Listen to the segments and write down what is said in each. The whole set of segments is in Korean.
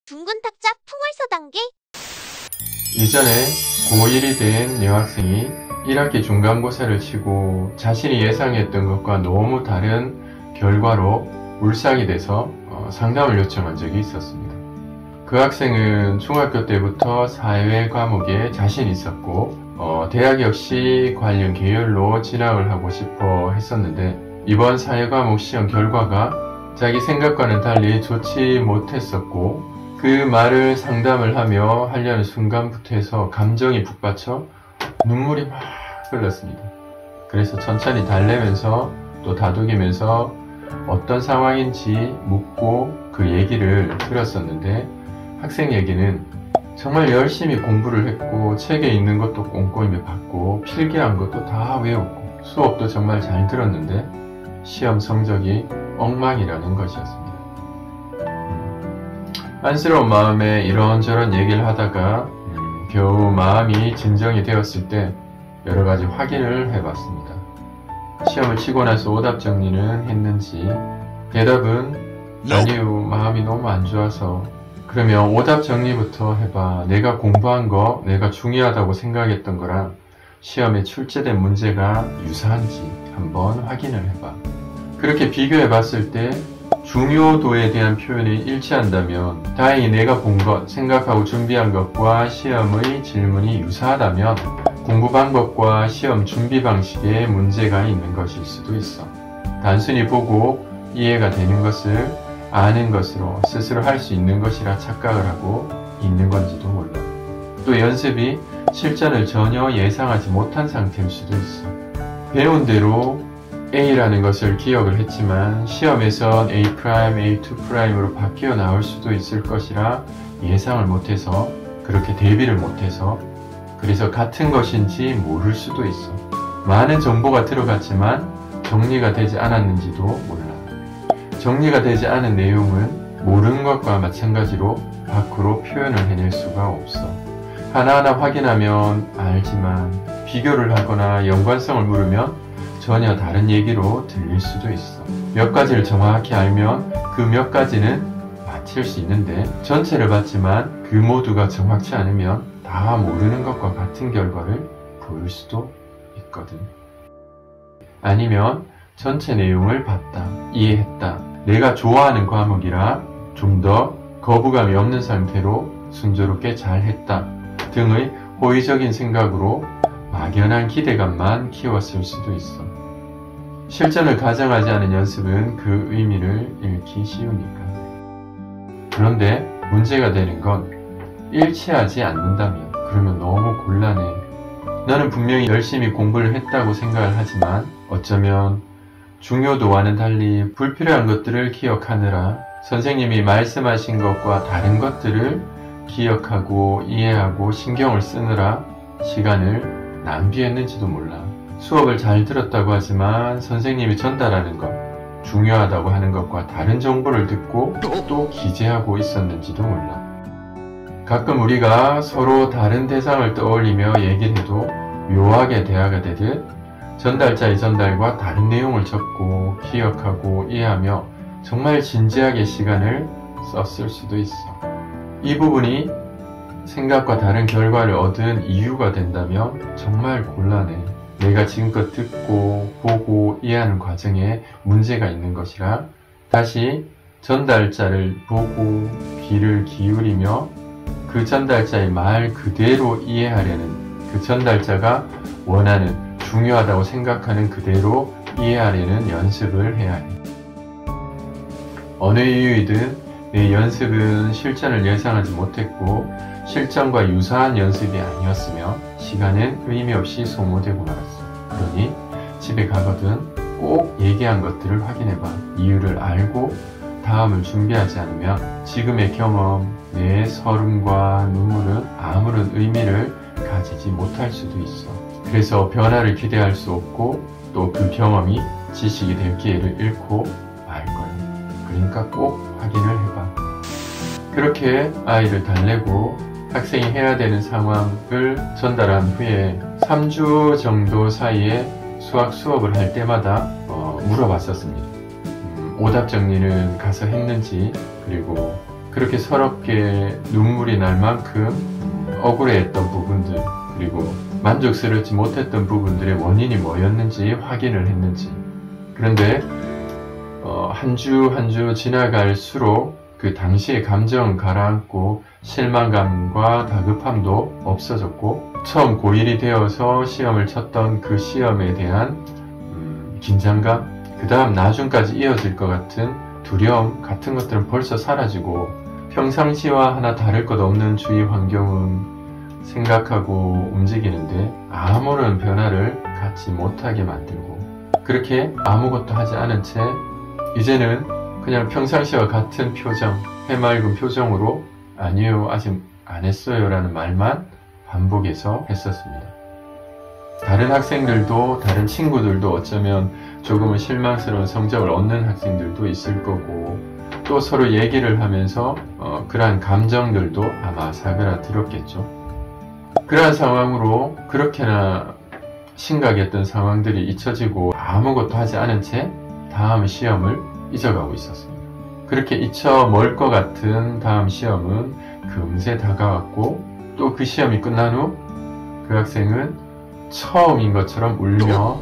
둥근 탁자 풍월서 단계. 이전에 고1이 된 여학생이 1학기 중간고사를 치고 자신이 예상했던 것과 너무 다른 결과로 울상이 돼서 상담을 요청한 적이 있었습니다. 그 학생은 중학교 때부터 사회 과목에 자신이 있었고 대학 역시 관련 계열로 진학을 하고 싶어 했었는데 이번 사회 과목 시험 결과가 자기 생각과는 달리 좋지 못했었고 그 말을 상담을 하며 하려는 순간부터 해서 감정이 북받쳐 눈물이 막 흘렀습니다. 그래서 천천히 달래면서 또 다독이면서 어떤 상황인지 묻고 그 얘기를 들었었는데 학생 얘기는 정말 열심히 공부를 했고 책에 있는 것도 꼼꼼히 봤고 필기한 것도 다 외웠고 수업도 정말 잘 들었는데 시험 성적이 엉망이라는 것이었습니다. 안쓰러운 마음에 이런저런 얘기를 하다가 겨우 마음이 진정이 되었을 때 여러가지 확인을 해봤습니다. 시험을 치고 나서 오답 정리는 했는지 대답은 아니요, 마음이 너무 안 좋아서. 그러면 오답 정리부터 해봐. 내가 공부한 거 내가 중요하다고 생각했던 거랑 시험에 출제된 문제가 유사한지 한번 확인을 해봐. 그렇게 비교해 봤을 때 중요도에 대한 표현이 일치한다면 다행히 내가 본 것, 생각하고 준비한 것과 시험의 질문이 유사하다면 공부 방법과 시험 준비 방식에 문제가 있는 것일 수도 있어. 단순히 보고 이해가 되는 것을 아는 것으로 스스로 할 수 있는 것이라 착각을 하고 있는 건지도 몰라. 또 연습이 실전을 전혀 예상하지 못한 상태일 수도 있어. 배운 대로 A라는 것을 기억을 했지만 시험에선 A', A2'으로 바뀌어 나올 수도 있을 것이라 예상을 못해서 그렇게 대비를 못해서 그래서 같은 것인지 모를 수도 있어. 많은 정보가 들어갔지만 정리가 되지 않았는지도 몰라. 정리가 되지 않은 내용은 모르는 것과 마찬가지로 밖으로 표현을 해낼 수가 없어. 하나하나 확인하면 알지만 비교를 하거나 연관성을 물으면 전혀 다른 얘기로 들릴 수도 있어. 몇 가지를 정확히 알면 그 몇 가지는 맞힐 수 있는데 전체를 봤지만 그 모두가 정확치 않으면 다 모르는 것과 같은 결과를 보일 수도 있거든. 아니면 전체 내용을 봤다, 이해했다, 내가 좋아하는 과목이라 좀 더 거부감이 없는 상태로 순조롭게 잘했다 등의 호의적인 생각으로 막연한 기대감만 키웠을 수도 있어. 실전을 가정하지 않은 연습은 그 의미를 잃기 쉬우니까. 그런데 문제가 되는 건 일치하지 않는다면 그러면 너무 곤란해. 너는 분명히 열심히 공부를 했다고 생각을 하지만 어쩌면 중요도와는 달리 불필요한 것들을 기억하느라 선생님이 말씀하신 것과 다른 것들을 기억하고 이해하고 신경을 쓰느라 시간을 낭비했는지도 몰라. 수업을 잘 들었다고 하지만 선생님이 전달하는 것, 중요하다고 하는 것과 다른 정보를 듣고 또 기재하고 있었는지도 몰라. 가끔 우리가 서로 다른 대상을 떠올리며 얘기를 해도 묘하게 대화가 되듯 전달자의 전달과 다른 내용을 적고 기억하고 이해하며 정말 진지하게 시간을 썼을 수도 있어. 이 부분이 생각과 다른 결과를 얻은 이유가 된다면 정말 곤란해. 내가 지금껏 듣고 보고 이해하는 과정에 문제가 있는 것이라 다시 전달자를 보고 귀를 기울이며 그 전달자의 말 그대로 이해하려는, 그 전달자가 원하는, 중요하다고 생각하는 그대로 이해하려는 연습을 해야 해. 어느 이유이든 내 연습은 실전을 예상하지 못했고 실전과 유사한 연습이 아니었으며 시간은 의미 없이 소모되고 말았어. 그러니 집에 가거든 꼭 얘기한 것들을 확인해봐. 이유를 알고 다음을 준비하지 않으면 지금의 경험, 내 설움과 눈물은 아무런 의미를 가지지 못할 수도 있어. 그래서 변화를 기대할 수 없고 또 그 경험이 지식이 될 기회를 잃고 말 거야. 그러니까 꼭 확인을 해봐. 그렇게 아이를 달래고 학생이 해야 되는 상황을 전달한 후에 3주 정도 사이에 수학 수업을 할 때마다 물어봤었습니다. 오답 정리는 가서 했는지, 그리고 그렇게 서럽게 눈물이 날 만큼 억울해했던 부분들, 그리고 만족스럽지 못했던 부분들의 원인이 뭐였는지 확인을 했는지. 그런데 한 주 한 주 지나갈수록 그 당시의 감정은 가라앉고 실망감과 다급함도 없어졌고, 처음 고1이 되어서 시험을 쳤던 그 시험에 대한 긴장감, 그 다음 나중까지 이어질 것 같은 두려움 같은 것들은 벌써 사라지고, 평상시와 하나 다를 것 없는 주위 환경은 생각하고 움직이는데 아무런 변화를 갖지 못하게 만들고, 그렇게 아무것도 하지 않은 채 이제는 그냥 평상시와 같은 표정, 해맑은 표정으로 아니요, 아직 안 했어요 라는 말만 반복해서 했었습니다. 다른 학생들도, 다른 친구들도 어쩌면 조금은 실망스러운 성적을 얻는 학생들도 있을 거고, 또 서로 얘기를 하면서 그러한 감정들도 아마 사그라들었겠죠. 그러한 상황으로 그렇게나 심각했던 상황들이 잊혀지고 아무것도 하지 않은 채 다음 시험을 잊어가고 있었습니다. 그렇게 잊혀멀 것 같은 다음 시험은 금세 다가왔고, 또 그 시험이 끝난 후 그 학생은 처음인 것처럼 울며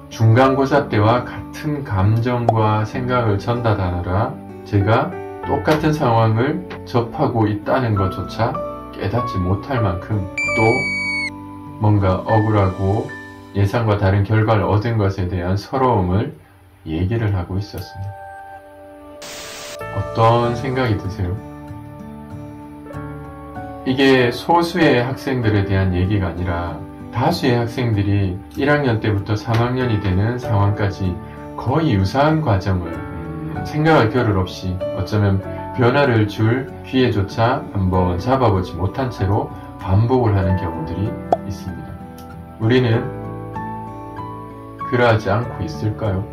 중간고사 때와 같은 감정과 생각을 전달하느라 제가 똑같은 상황을 접하고 있다는 것조차 깨닫지 못할 만큼 또 뭔가 억울하고 예상과 다른 결과를 얻은 것에 대한 서러움을 얘기를 하고 있었습니다. 어떤 생각이 드세요? 이게 소수의 학생들에 대한 얘기가 아니라 다수의 학생들이 1학년 때부터 3학년이 되는 상황까지 거의 유사한 과정을 생각할 겨를 없이, 어쩌면 변화를 줄 기회조차 한번 잡아보지 못한 채로 반복을 하는 경우들이 있습니다. 우리는 그러하지 않고 있을까요?